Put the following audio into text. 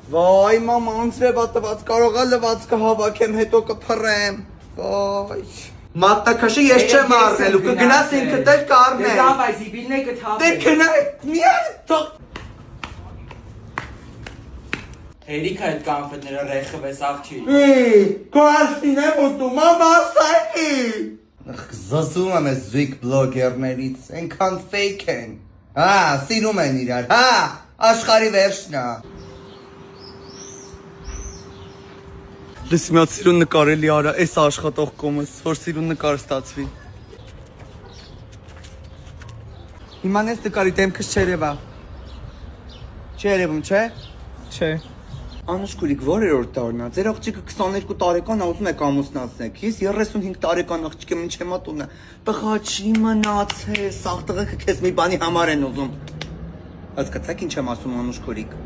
Վայ, մամա, անձրևա տված, կարողա լվացքը հավաքեմ, հետո կփռեմ։ Վայ։ Մատնաքաշը ես չեմ առնելու, կգնաս ինքդ էլ կառնես։ Լավ, այս իբիլն է կթափել։ Դե քնա, միայն թող։ Հերիք այդ կանֆետները ռեխվես աղջի։ Կոաստին եմ ուտում, մամա, սայնի։ Զզում եմ ես զույգ բլոգերներից, ենքան ֆեյք են։ Հա, սիրում են իրար, հա, աշխարի վերջնա։ Լես մի հատ սիրուն նկարելի արա, այս աշխատող կոմս, որ սիրուն նկար ստացվի։ Իման ես նկարի դեմքս չերևա։ Չերևում, չէ։ Չէ։ Անուշկուրիկ, որերորդ տարնա, ձեր աղջիկը 22 տարեկան ուզում եք ամուսնացնեք, ես 35 տարեկան աղջիկ եմ, ինչ եմ ատունը, տղա չի մնացես, աղ տղեքը քեզ մի բանի համար են ուզում։ Հասկացաք ինչ եմ ասում անուշկուրիկ։